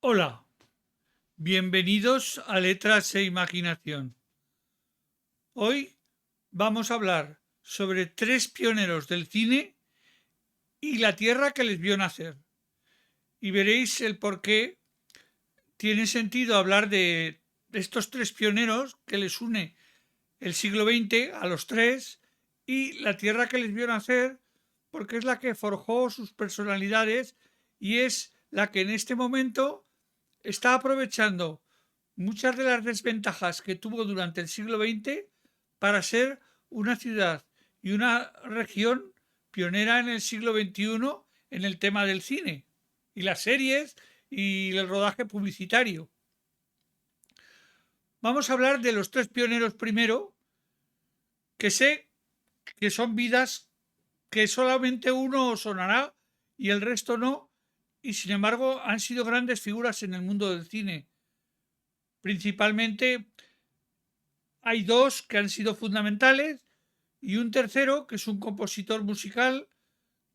Hola, bienvenidos a Letras e Imaginación. Hoy vamos a hablar sobre tres pioneros del cine y la tierra que les vio nacer. Y veréis el por qué tiene sentido hablar de estos tres pioneros que les une el siglo XX a los tres y la tierra que les vio nacer, porque es la que forjó sus personalidades y es la que en este momento está aprovechando muchas de las desventajas que tuvo durante el siglo XX para ser una ciudad y una región pionera en el siglo XXI en el tema del cine y las series y el rodaje publicitario. Vamos a hablar de los tres pioneros primero, que sé que son vidas que solamente uno sonará y el resto no, y sin embargo han sido grandes figuras en el mundo del cine. Principalmente hay dos que han sido fundamentales y un tercero que es un compositor musical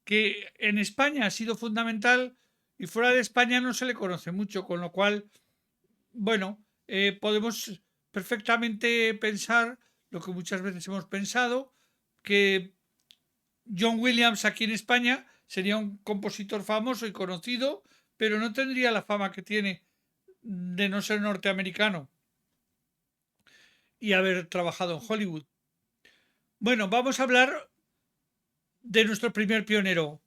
que en España ha sido fundamental y fuera de España no se le conoce mucho, con lo cual, bueno, podemos perfectamente pensar lo que muchas veces hemos pensado, que John Williams aquí en España sería un compositor famoso y conocido, pero no tendría la fama que tiene de no ser norteamericano y haber trabajado en Hollywood. Bueno, vamos a hablar de nuestro primer pionero.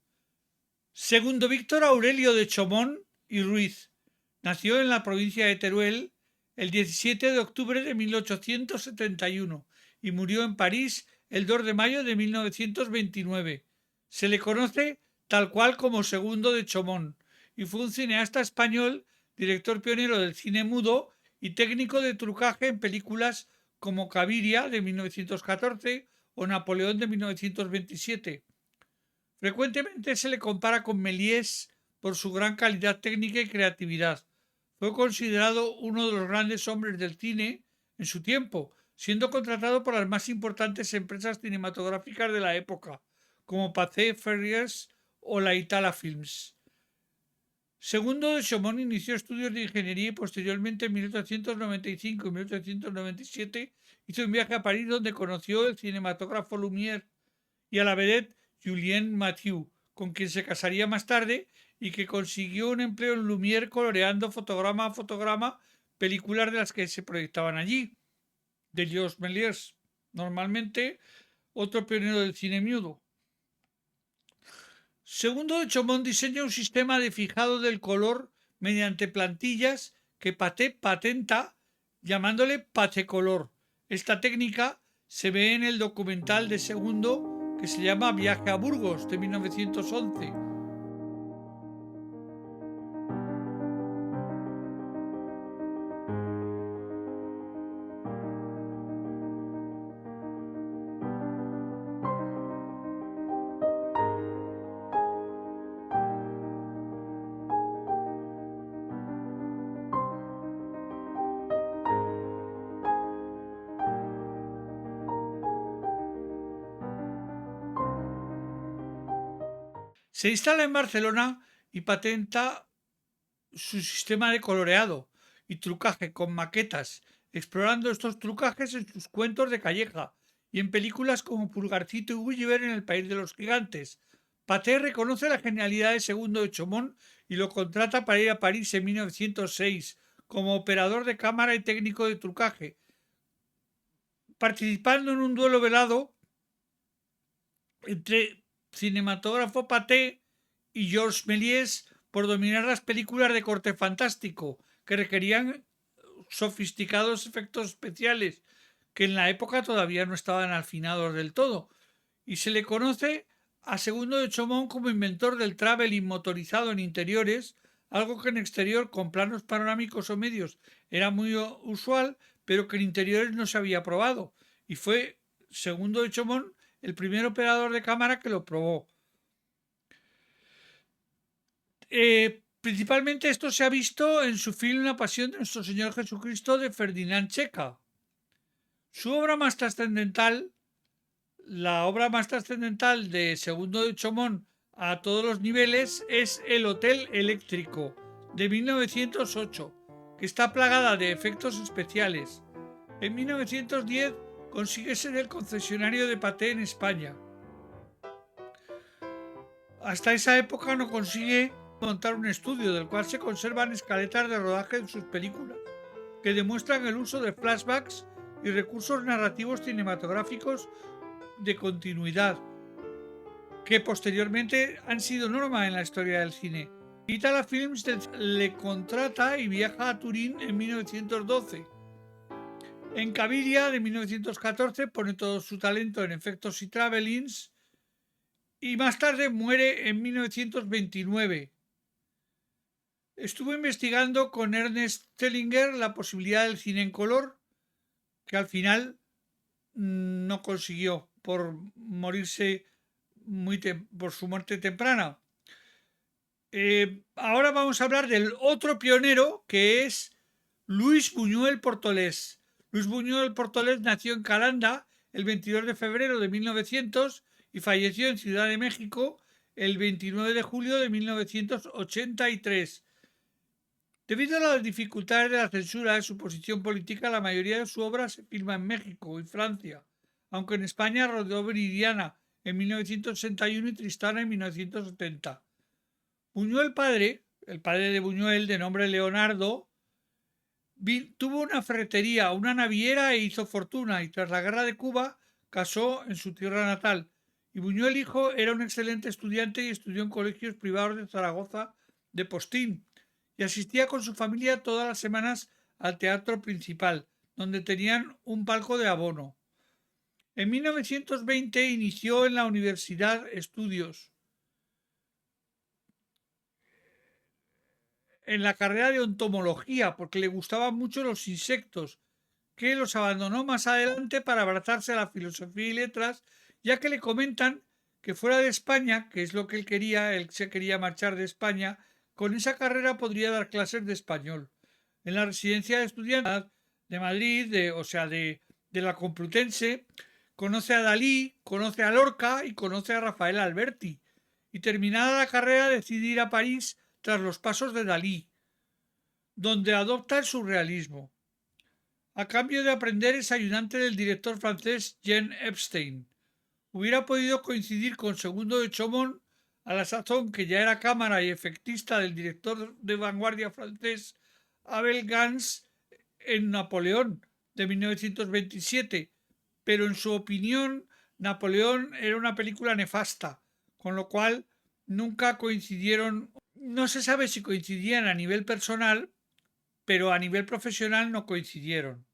Segundo Víctor Aurelio de Chomón y Ruiz. Nació en la provincia de Teruel el 17 de octubre de 1871 y murió en París el 2 de mayo de 1929. Se le conoce tal cual como Segundo de Chomón y fue un cineasta español, director pionero del cine mudo y técnico de trucaje en películas como Caviria de 1914 o Napoleón de 1927. Frecuentemente se le compara con Méliès por su gran calidad técnica y creatividad. Fue considerado uno de los grandes hombres del cine en su tiempo, siendo contratado por las más importantes empresas cinematográficas de la época, como Pathé Ferries o la Itala Films. Segundo de Chaumont inició estudios de ingeniería y posteriormente en 1895 y 1897 hizo un viaje a París donde conoció el cinematógrafo Lumière y a la vedette Julien Mathieu, con quien se casaría más tarde y que consiguió un empleo en Lumière coloreando fotograma a fotograma películas de las que se proyectaban allí, de Georges Méliès, normalmente otro pionero del cine mudo. Segundo de Chaumont diseña un sistema de fijado del color mediante plantillas que Pathé patenta llamándole Pathecolor. Esta técnica se ve en el documental de Segundo que se llama Viaje a Burgos de 1911. Se instala en Barcelona y patenta su sistema de coloreado y trucaje con maquetas, explorando estos trucajes en sus cuentos de Calleja y en películas como Pulgarcito y Gulliver en El País de los Gigantes. Pathé reconoce la genialidad de Segundo de Chaumont y lo contrata para ir a París en 1906 como operador de cámara y técnico de trucaje, participando en un duelo velado entre cinematógrafo Pathé y Georges Méliès por dominar las películas de corte fantástico, que requerían sofisticados efectos especiales que en la época todavía no estaban afinados del todo, y se le conoce a Segundo de Chaumont como inventor del traveling motorizado en interiores, algo que en exterior con planos panorámicos o medios era muy usual, pero que en interiores no se había probado, y fue Segundo de Chaumont el primer operador de cámara que lo probó. Principalmente esto se ha visto en su film La Pasión de Nuestro Señor Jesucristo de Ferdinand Checa. Su obra más trascendental, la obra más trascendental de Segundo de Chaumont a todos los niveles, es El Hotel Eléctrico de 1908, que está plagada de efectos especiales. En 1910 consigue ser el concesionario de Pathé en España. Hasta esa época no consigue montar un estudio del cual se conservan escaletas de rodaje en sus películas, que demuestran el uso de flashbacks y recursos narrativos cinematográficos de continuidad, que posteriormente han sido norma en la historia del cine. Itala Films le contrata y viaja a Turín en 1912. En Caviria, de 1914, pone todo su talento en efectos y travelings, y más tarde muere en 1929. Estuvo investigando con Ernest Tellinger la posibilidad del cine en color, que al final no consiguió por morirse por su muerte temprana. Ahora vamos a hablar del otro pionero, que es Luis Buñuel Portolés. Luis Buñuel Portolés nació en Calanda el 22 de febrero de 1900 y falleció en Ciudad de México el 29 de julio de 1983. Debido a las dificultades de la censura de su posición política, la mayoría de su obra se filma en México y Francia, aunque en España rodó Viridiana en 1961 y Tristana en 1970. Buñuel padre, el padre de Buñuel, de nombre Leonardo, tuvo una ferretería, una naviera e hizo fortuna, y tras la guerra de Cuba casó en su tierra natal. Y Buñuel hijo era un excelente estudiante y estudió en colegios privados de Zaragoza de Postín, y asistía con su familia todas las semanas al Teatro Principal, donde tenían un palco de abono. En 1920 inició en la universidad estudios en la carrera de entomología, porque le gustaban mucho los insectos, que los abandonó más adelante para abrazarse a la filosofía y letras, ya que le comentan que fuera de España, que es lo que él se quería marchar de España, con esa carrera podría dar clases de español. En la residencia de estudiantes de Madrid, de la Complutense, conoce a Dalí, conoce a Lorca y conoce a Rafael Alberti. Y terminada la carrera decide ir a París tras los pasos de Dalí, donde adopta el surrealismo. A cambio de aprender es ayudante del director francés Jean Epstein. Hubiera podido coincidir con Segundo de Chaumont, a la sazón que ya era cámara y efectista del director de vanguardia francés Abel Gance, en Napoleón de 1927, pero en su opinión Napoleón era una película nefasta, con lo cual nunca coincidieron. No se sabe si coincidían a nivel personal, pero a nivel profesional no coincidieron.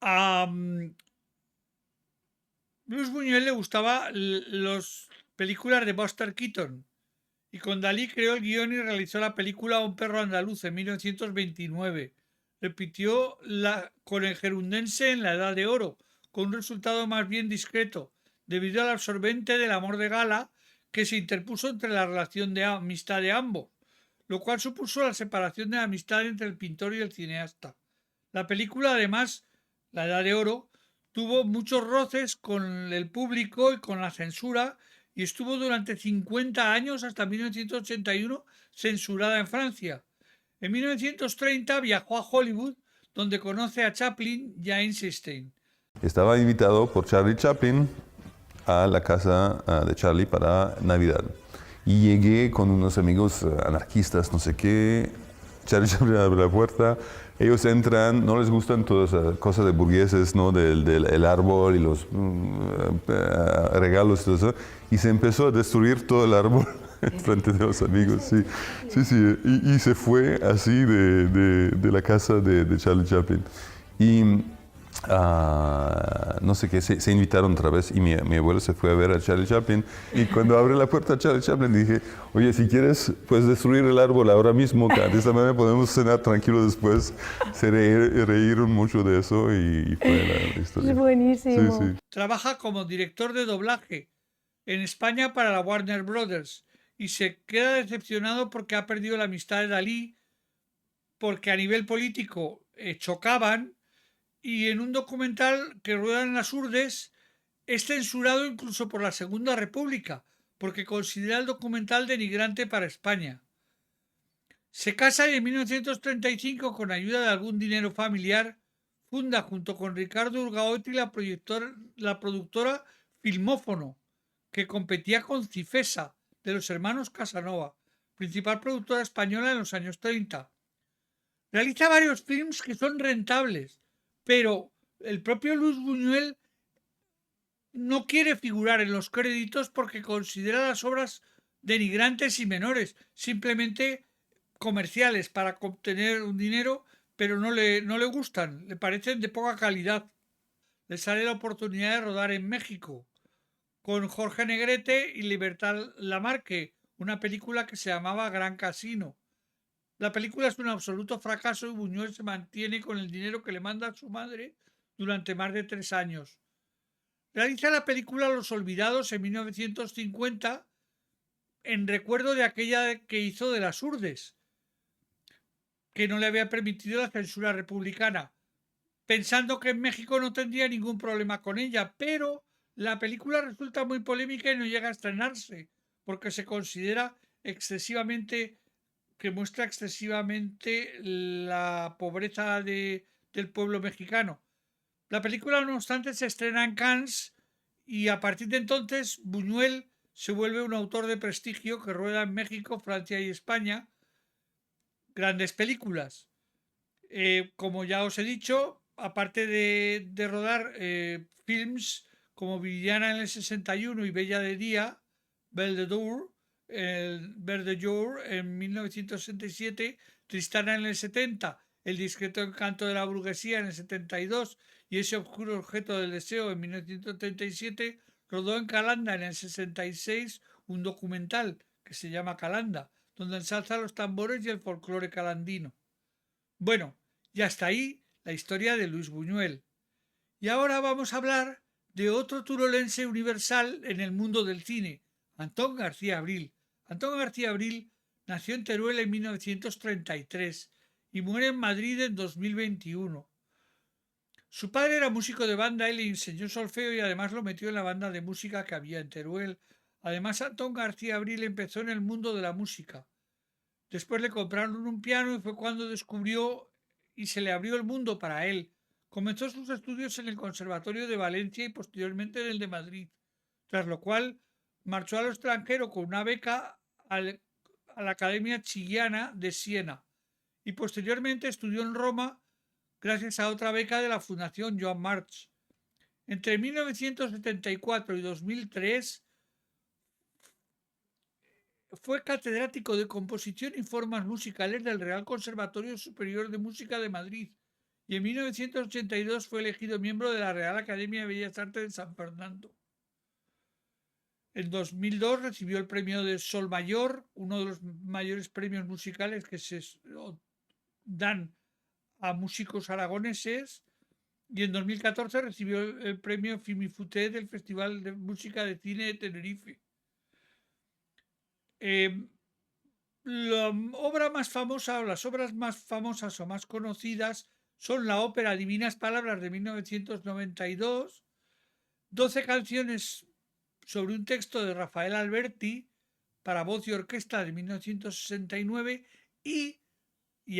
A Luis Buñuel le gustaban las películas de Buster Keaton, y con Dalí creó el guión y realizó la película Un perro andaluz en 1929. Repitió con el gerundense en la Edad de Oro, con un resultado más bien discreto, debido al absorbente del amor de Gala que se interpuso entre la relación de amistad de ambos, lo cual supuso la separación de la amistad entre el pintor y el cineasta. La película, además, La Edad de Oro, tuvo muchos roces con el público y con la censura, y estuvo durante 50 años, hasta 1981, censurada en Francia. En 1930 viajó a Hollywood, donde conoce a Chaplin y a Eisenstein. Estaba invitado por Charlie Chaplin a la casa de Charlie para Navidad. Y llegué con unos amigos anarquistas, no sé qué. Charlie Chaplin abre la puerta, ellos entran, no les gustan todas esas cosas de burgueses, ¿no? del árbol y los regalos y todo eso. Y se empezó a destruir todo el árbol frente de los amigos, sí. Y se fue así de la casa de Charlie Chaplin. Y no sé qué, se invitaron otra vez y mi abuelo se fue a ver a Charlie Chaplin, y cuando abre la puerta a Charlie Chaplin dije, oye, si quieres puedes destruir el árbol ahora mismo, que de esta manera podemos cenar tranquilo después. Se reíron mucho de eso y fue la historia. Es buenísimo. Sí. Trabaja como director de doblaje en España para la Warner Brothers y se queda decepcionado porque ha perdido la amistad de Dalí, porque a nivel político chocaban. Y en un documental que rueda en las Urdes es censurado incluso por la Segunda República, porque considera el documental denigrante para España. Se casa y en 1935, con ayuda de algún dinero familiar, funda junto con Ricardo Urgaotti la productora Filmófono, que competía con Cifesa, de los hermanos Casanova, principal productora española en los años 30. Realiza varios films que son rentables, pero el propio Luis Buñuel no quiere figurar en los créditos porque considera las obras denigrantes y menores, simplemente comerciales para obtener un dinero, pero no le gustan, le parecen de poca calidad. Le sale la oportunidad de rodar en México con Jorge Negrete y Libertad Lamarque, una película que se llamaba Gran Casino. La película es un absoluto fracaso y Buñuel se mantiene con el dinero que le manda su madre durante más de 3 años. Realiza la película Los Olvidados en 1950 en recuerdo de aquella que hizo de las Urdes, que no le había permitido la censura republicana, pensando que en México no tendría ningún problema con ella, pero la película resulta muy polémica y no llega a estrenarse, porque se considera que muestra excesivamente la pobreza del pueblo mexicano. La película, no obstante, se estrena en Cannes y a partir de entonces Buñuel se vuelve un autor de prestigio que rueda en México, Francia y España grandes películas. Como ya os he dicho, aparte de rodar films como Viviana en el 61 y Bella de Día, Belle de Jour en 1967, Tristana en el 70, El discreto encanto de la burguesía en el 72 y Ese oscuro objeto del deseo en 1937, rodó en Calanda en el 66 un documental que se llama Calanda, donde ensalza los tambores y el folclore calandino. Bueno, y hasta ahí la historia de Luis Buñuel. Y ahora vamos a hablar de otro turolense universal en el mundo del cine, Antón García Abril. Antón García Abril nació en Teruel en 1933 y muere en Madrid en 2021. Su padre era músico de banda y le enseñó solfeo y además lo metió en la banda de música que había en Teruel. Además, Antón García Abril empezó en el mundo de la música. Después le compraron un piano y fue cuando descubrió y se le abrió el mundo para él. Comenzó sus estudios en el Conservatorio de Valencia y posteriormente en el de Madrid, tras lo cual marchó al extranjero con una beca a la Academia Chigiana de Siena y posteriormente estudió en Roma gracias a otra beca de la Fundación Joan March. Entre 1974 y 2003 fue catedrático de composición y formas musicales del Real Conservatorio Superior de Música de Madrid y en 1982 fue elegido miembro de la Real Academia de Bellas Artes de San Fernando. En 2002 recibió el premio de Sol Mayor, uno de los mayores premios musicales que se dan a músicos aragoneses, y en 2014 recibió el premio Fimifuté del Festival de Música de Cine de Tenerife. La obra más famosa o las obras más famosas o más conocidas son la ópera Divinas Palabras de 1992, 12 canciones sobre un texto de Rafael Alberti para voz y orquesta de 1969 y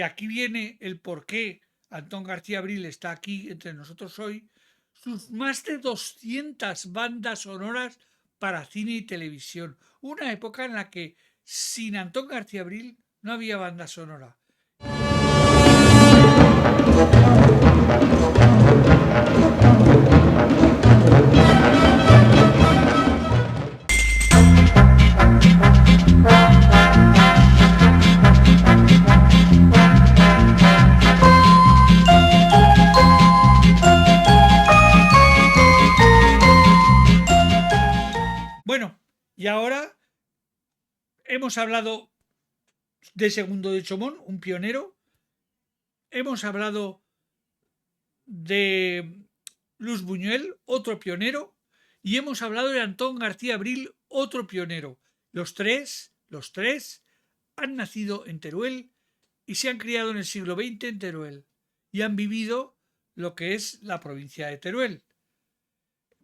aquí viene el por qué Antón García Abril está aquí entre nosotros hoy, sus más de 200 bandas sonoras para cine y televisión. Una época en la que sin Antón García Abril no había banda sonora. Bueno, y ahora hemos hablado de Segundo de Chomón, un pionero. Hemos hablado de Luis Buñuel, otro pionero. Y hemos hablado de Antón García Abril, otro pionero. Los tres han nacido en Teruel y se han criado en el siglo XX en Teruel y han vivido lo que es la provincia de Teruel.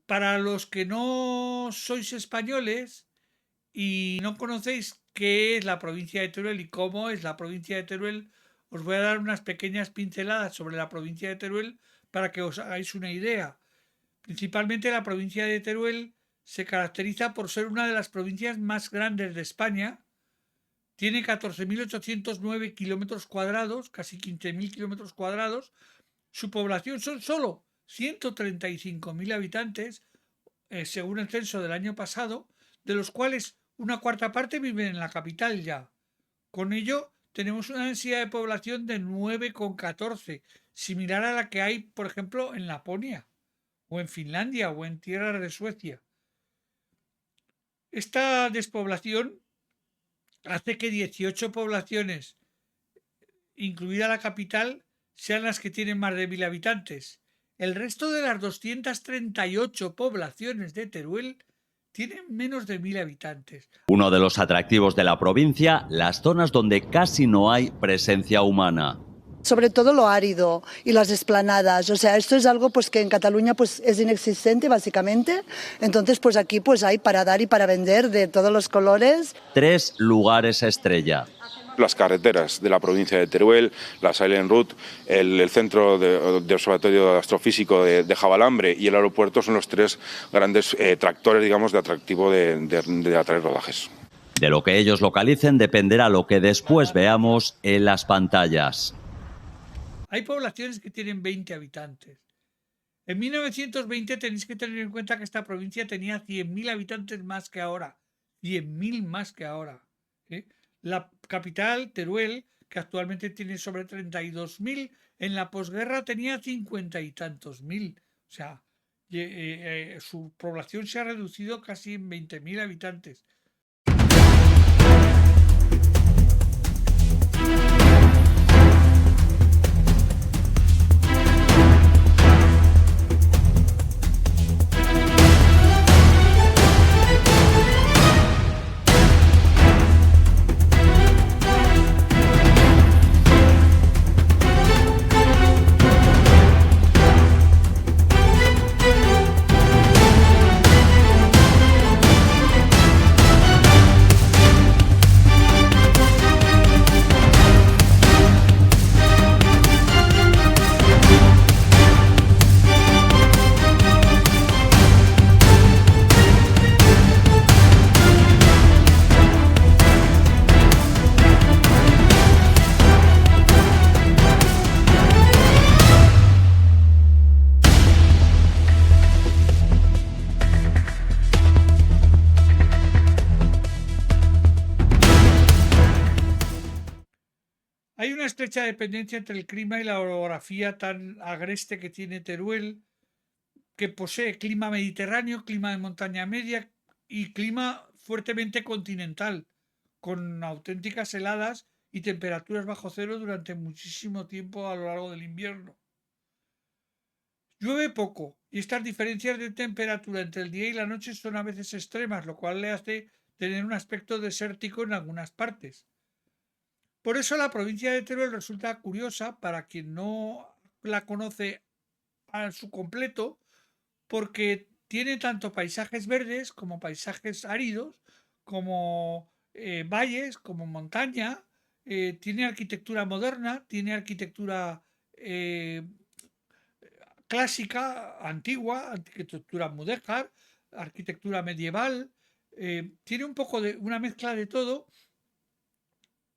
Para los que no sois españoles, y no conocéis qué es la provincia de Teruel y cómo es la provincia de Teruel, os voy a dar unas pequeñas pinceladas sobre la provincia de Teruel para que os hagáis una idea. Principalmente la provincia de Teruel se caracteriza por ser una de las provincias más grandes de España. Tiene 14.809 kilómetros cuadrados, casi 15.000 kilómetros cuadrados. Su población son solo 135.000 habitantes, según el censo del año pasado, de los cuales una cuarta parte viven en la capital ya. Con ello, tenemos una densidad de población de 9,14, similar a la que hay, por ejemplo, en Laponia, o en Finlandia, o en tierras de Suecia. Esta despoblación hace que 18 poblaciones, incluida la capital, sean las que tienen más de 1.000 habitantes. El resto de las 238 poblaciones de Teruel tienen menos de 1.000 habitantes. Uno de los atractivos de la provincia, las zonas donde casi no hay presencia humana. Sobre todo lo árido y las esplanadas, o sea, esto es algo pues que en Cataluña pues es inexistente básicamente, entonces pues aquí pues hay para dar y para vender de todos los colores. 3 lugares estrella. Las carreteras de la provincia de Teruel, la Silent Route, el centro de observatorio astrofísico de Javalambre y el aeropuerto son los 3 grandes tractores, digamos, de atractivo de atraer rodajes. De lo que ellos localicen dependerá lo que después veamos en las pantallas. Hay poblaciones que tienen 20 habitantes. En 1920 tenéis que tener en cuenta que esta provincia tenía 100.000 habitantes más que ahora. 100.000 más que ahora. La capital, Teruel, que actualmente tiene sobre 32.000, en la posguerra tenía 50 y tantos mil. O sea, su población se ha reducido casi en 20.000 habitantes. Hay una estrecha dependencia entre el clima y la orografía tan agreste que tiene Teruel, que posee clima mediterráneo, clima de montaña media y clima fuertemente continental, con auténticas heladas y temperaturas bajo cero durante muchísimo tiempo a lo largo del invierno. Llueve poco y estas diferencias de temperatura entre el día y la noche son a veces extremas, lo cual le hace tener un aspecto desértico en algunas partes. Por eso la provincia de Teruel resulta curiosa para quien no la conoce a su completo, porque tiene tanto paisajes verdes como paisajes áridos, como valles, como montaña, tiene arquitectura moderna, tiene arquitectura clásica, antigua, arquitectura mudéjar, arquitectura medieval, tiene un poco de una mezcla de todo,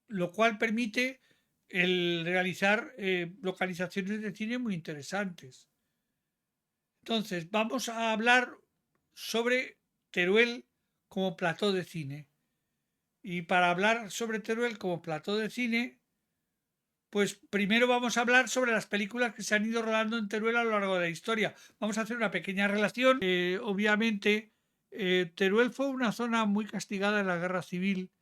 lo cual permite el realizar localizaciones de cine muy interesantes. Entonces, vamos a hablar sobre Teruel como plató de cine. Y para hablar sobre Teruel como plató de cine, pues primero vamos a hablar sobre las películas que se han ido rodando en Teruel a lo largo de la historia. Vamos a hacer una pequeña relación. Obviamente, Teruel fue una zona muy castigada en la guerra civil.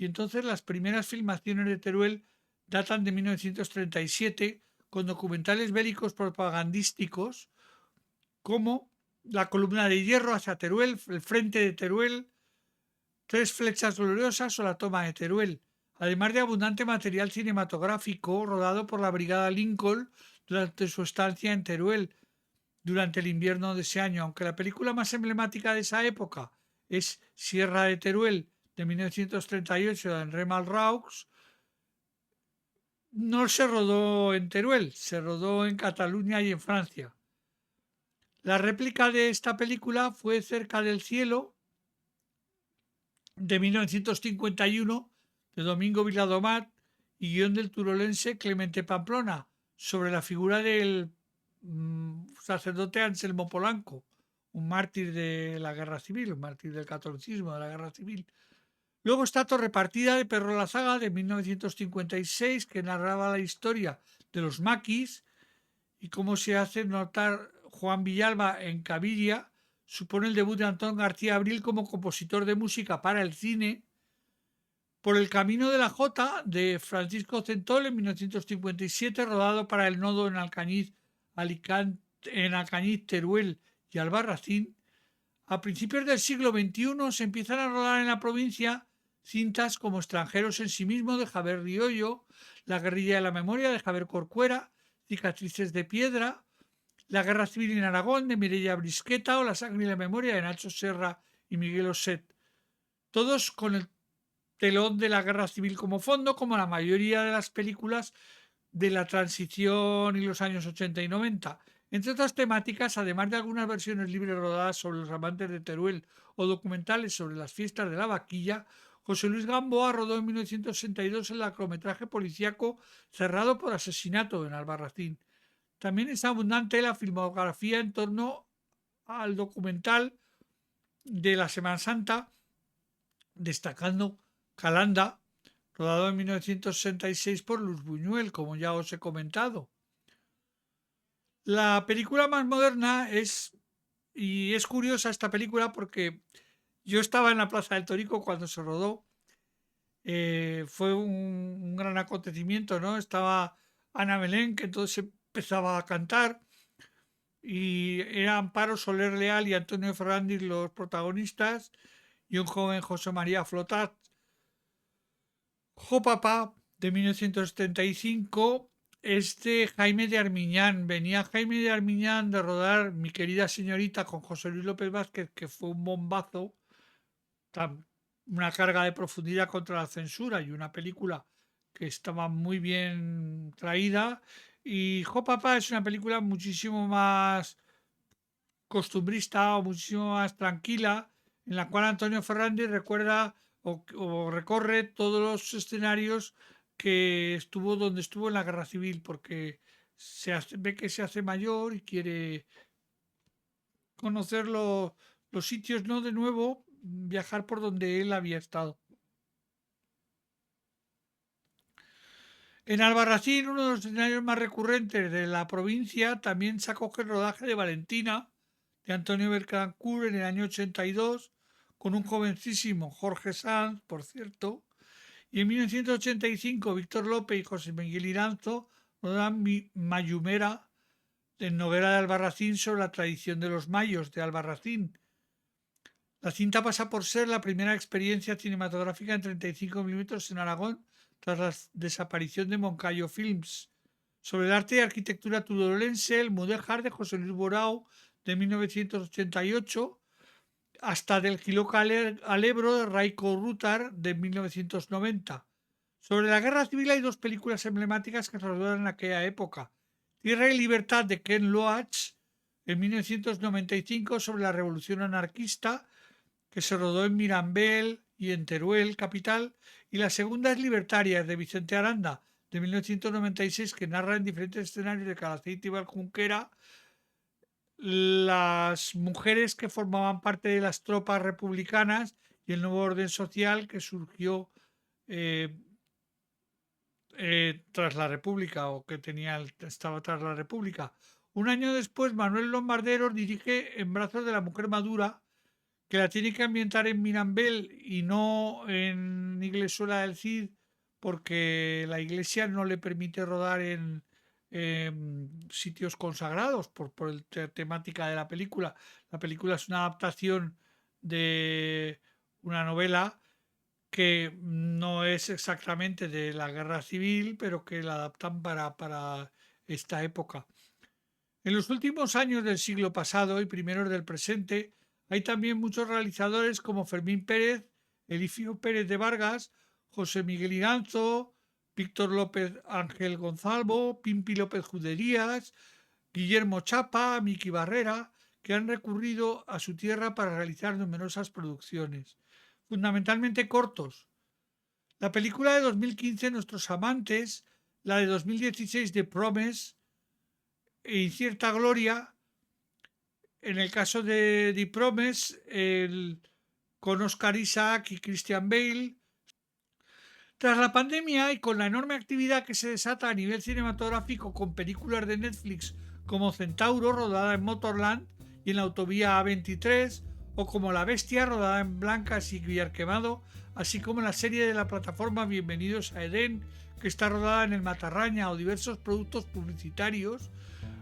Y entonces las primeras filmaciones de Teruel datan de 1937 con documentales bélicos propagandísticos como La columna de hierro hacia Teruel, El frente de Teruel, Tres flechas gloriosas o La toma de Teruel, además de abundante material cinematográfico rodado por la Brigada Lincoln durante su estancia en Teruel durante el invierno de ese año, aunque la película más emblemática de esa época es Sierra de Teruel, de 1938, de Henri Malraux. No se rodó en Teruel, se rodó en Cataluña y en Francia. La réplica de esta película fue Cerca del cielo, de 1951, de Domingo Viladomat, y guión del turolense Clemente Pamplona, sobre la figura del sacerdote Anselmo Polanco, un mártir de la guerra civil, un mártir del catolicismo de la guerra civil. Luego está Torrepartida de Perro Lazaga, de 1956, que narraba la historia de los maquis y cómo se hace notar Juan Villalba en Caviria. Supone el debut de Antón García Abril como compositor de música para el cine. Por el camino de la Jota, de Francisco Centol, en 1957, rodado para el nodo en Alcañiz, Teruel y Albarracín. A principios del siglo XXI se empiezan a rodar en la provincia cintas como Extranjeros en sí mismo, de Javier Riollo, La guerrilla de la memoria, de Javier Corcuera, Cicatrices de piedra, La guerra civil en Aragón, de Mireia Brisqueta, o La sangre y la memoria, de Nacho Serra y Miguel Oset. Todos con el telón de la guerra civil como fondo, como la mayoría de las películas de la transición y los años 80 y 90. Entre otras temáticas, además de algunas versiones libres rodadas sobre los amantes de Teruel o documentales sobre las fiestas de la vaquilla, José Luis Gamboa rodó en 1962 el largometraje policíaco Cerrado por asesinato en Albarracín. También es abundante la filmografía en torno al documental de la Semana Santa, destacando Calanda, rodado en 1966 por Luis Buñuel, como ya os he comentado. La película más moderna es curiosa esta película porque yo estaba en la Plaza del Torico cuando se rodó. Fue un gran acontecimiento, ¿no? Estaba Ana Belén, que entonces empezaba a cantar, y eran Amparo Soler Leal y Antonio Fernández los protagonistas, y un joven José María Flotat. Jo Papá, de 1975, es de Jaime de Armiñán. Venía Jaime de Armiñán de rodar Mi querida señorita con José Luis López Vázquez, que fue un bombazo, una carga de profundidad contra la censura y una película que estaba muy bien traída. Y Jo Papá es una película muchísimo más costumbrista o muchísimo más tranquila, en la cual Antonio Fernández recuerda o recorre todos los escenarios que estuvo donde estuvo en la guerra civil, porque ve que se hace mayor y quiere conocer los sitios, no de nuevo, viajar por donde él había estado. En Albarracín, uno de los escenarios más recurrentes de la provincia, también se acoge el rodaje de Valentina, de Antonio Betancourt, en el año 82, con un jovencísimo Jorge Sanz, por cierto, y en 1985 Víctor López y José Miguel Iranzo rodan Mayumera en Noguera de Albarracín, sobre la tradición de los mayos de Albarracín. La cinta pasa por ser la primera experiencia cinematográfica en 35 milímetros en Aragón tras la desaparición de Moncayo Films. Sobre el arte y arquitectura turolense, El Mudéjar, de José Luis Borao, de 1988, hasta Del Giloca al Ebro, de Raico Rutar, de 1990. Sobre la guerra civil hay dos películas emblemáticas que se rodaron en aquella época. Tierra y libertad, de Ken Loach, en 1995, sobre la revolución anarquista, que se rodó en Mirambel y en Teruel, capital, y la segunda es Libertarias, de Vicente Aranda, de 1996, que narra en diferentes escenarios de Calaceit y Valcunquera las mujeres que formaban parte de las tropas republicanas y el nuevo orden social que surgió tras la República, o que estaba tras la República. Un año después, Manuel Lombarderos dirige En brazos de la mujer madura, que la tiene que ambientar en Mirambel y no en Iglesuela del Cid, porque la iglesia no le permite rodar en sitios consagrados por la temática de la película. La película es una adaptación de una novela que no es exactamente de la guerra civil, pero que la adaptan para esta época. En los últimos años del siglo pasado y primeros del presente, Hay también muchos realizadores como Fermín Pérez, Elifio Pérez de Vargas, José Miguel Iranzo, Víctor López Ángel Gonzalvo, Pimpi López Juderías, Guillermo Chapa, Miki Barrera, que han recurrido a su tierra para realizar numerosas producciones, fundamentalmente cortos. La película de 2015, Nuestros Amantes, la de 2016, The Promise e Incierta Gloria. En el caso de The Promise, con Oscar Isaac y Christian Bale. Tras la pandemia y con la enorme actividad que se desata a nivel cinematográfico con películas de Netflix como Centauro, rodada en Motorland y en la autovía A23, o como La Bestia, rodada en Blancas y Villarquemado, así como la serie de la plataforma Bienvenidos a Edén, que está rodada en el Matarraña, o diversos productos publicitarios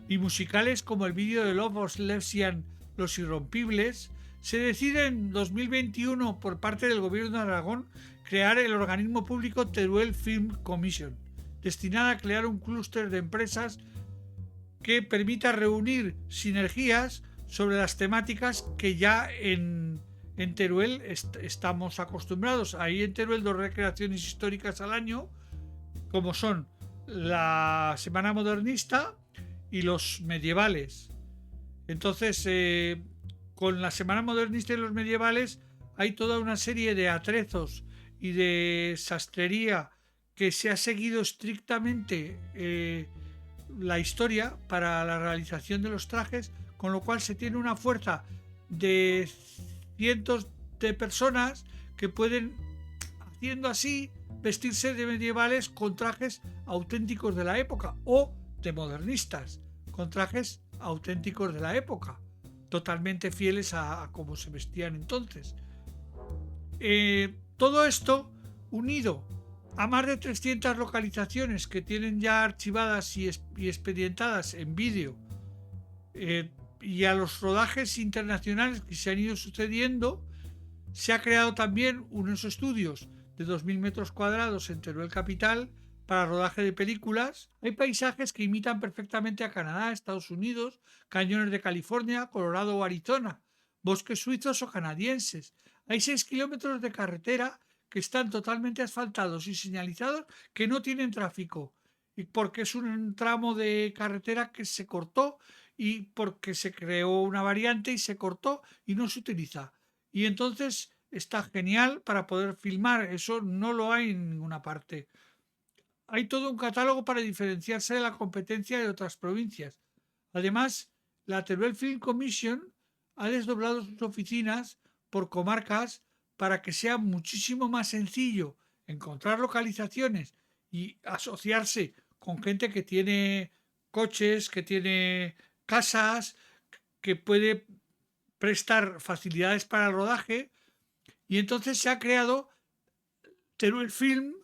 y musicales como el vídeo de Lobos Levsian Los Irrompibles, se decide en 2021 por parte del Gobierno de Aragón crear el organismo público Teruel Film Commission, destinada a crear un clúster de empresas que permita reunir sinergias sobre las temáticas que ya en Teruel estamos acostumbrados. Ahí en Teruel 2 recreaciones históricas al año, como son la Semana Modernista y los medievales. Entonces, con la Semana Modernista y los medievales hay toda una serie de atrezos y de sastrería que se ha seguido estrictamente la historia para la realización de los trajes, con lo cual se tiene una fuerza de cientos de personas que pueden, haciendo así, vestirse de medievales con trajes auténticos de la época, o de modernistas con trajes auténticos de la época, totalmente fieles a cómo se vestían entonces. Todo esto unido a más de 300 localizaciones que tienen ya archivadas y expedientadas en vídeo, y a los rodajes internacionales que se han ido sucediendo, se ha creado también unos estudios de 2.000 metros cuadrados en Teruel capital para rodaje de películas. Hay paisajes que imitan perfectamente a Canadá, Estados Unidos, cañones de California, Colorado o Arizona, bosques suizos o canadienses. Hay 6 kilómetros de carretera que están totalmente asfaltados y señalizados, que no tienen tráfico, y porque es un tramo de carretera que se cortó y porque se creó una variante y se cortó y no se utiliza. Y entonces está genial para poder filmar. Eso no lo hay en ninguna parte. Hay todo un catálogo para diferenciarse de la competencia de otras provincias. Además, la Teruel Film Commission ha desdoblado sus oficinas por comarcas para que sea muchísimo más sencillo encontrar localizaciones y asociarse con gente que tiene coches, que tiene casas, que puede prestar facilidades para el rodaje. Y entonces se ha creado Teruel Film,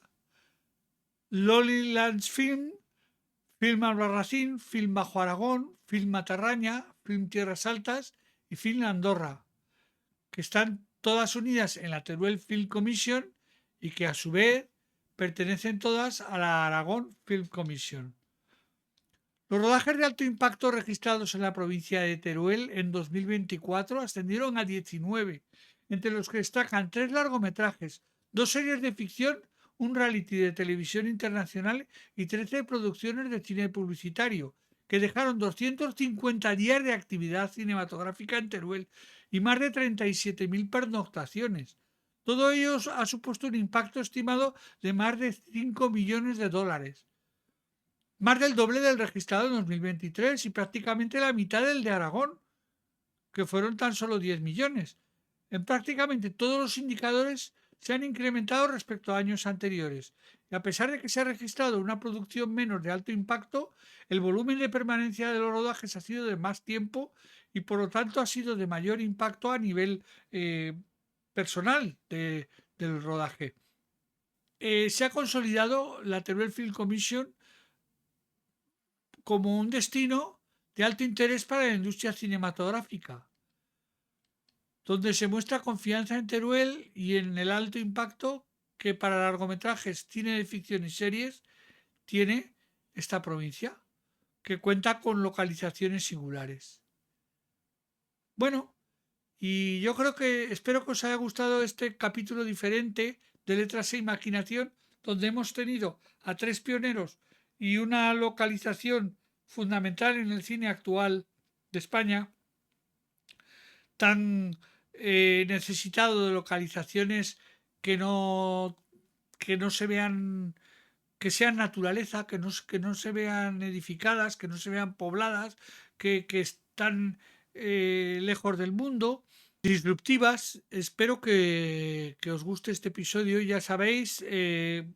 Lowlands Film, Film Albarracín, Film Bajo Aragón, Film Matarraña, Film Tierras Altas y Film Andorra, que están todas unidas en la Teruel Film Commission y que a su vez pertenecen todas a la Aragón Film Commission. Los rodajes de alto impacto registrados en la provincia de Teruel en 2024 ascendieron a 19, entre los que destacan 3 largometrajes, 2 series de ficción, un reality de televisión internacional y 13 producciones de cine publicitario, que dejaron 250 días de actividad cinematográfica en Teruel y más de 37.000 pernoctaciones. Todo ello ha supuesto un impacto estimado de más de 5 millones de dólares. Más del doble del registrado en 2023 y prácticamente la mitad del de Aragón, que fueron tan solo 10 millones. En prácticamente todos los indicadores se han incrementado respecto a años anteriores. Y a pesar de que se ha registrado una producción menos de alto impacto, el volumen de permanencia de los rodajes ha sido de más tiempo y por lo tanto ha sido de mayor impacto a nivel personal del rodaje. Se ha consolidado la Teruel Film Commission como un destino de alto interés para la industria cinematográfica, donde se muestra confianza en Teruel y en el alto impacto que para largometrajes, cine de ficción y series tiene esta provincia, que cuenta con localizaciones singulares. Bueno, Y yo creo que espero que os haya gustado este capítulo diferente de Letras e Imaginación, donde hemos tenido a 3 pioneros y una localización fundamental en el cine actual de España, tan necesitado de localizaciones que no se vean, que sean naturaleza, que no se vean edificadas, que no se vean pobladas, que están lejos del mundo, disruptivas. Espero que os guste este episodio. Ya sabéis,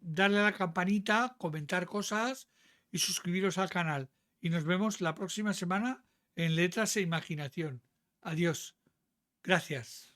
darle a la campanita, comentar cosas y suscribiros al canal. Y nos vemos la próxima semana en Letras e Imaginación. Adiós. Gracias.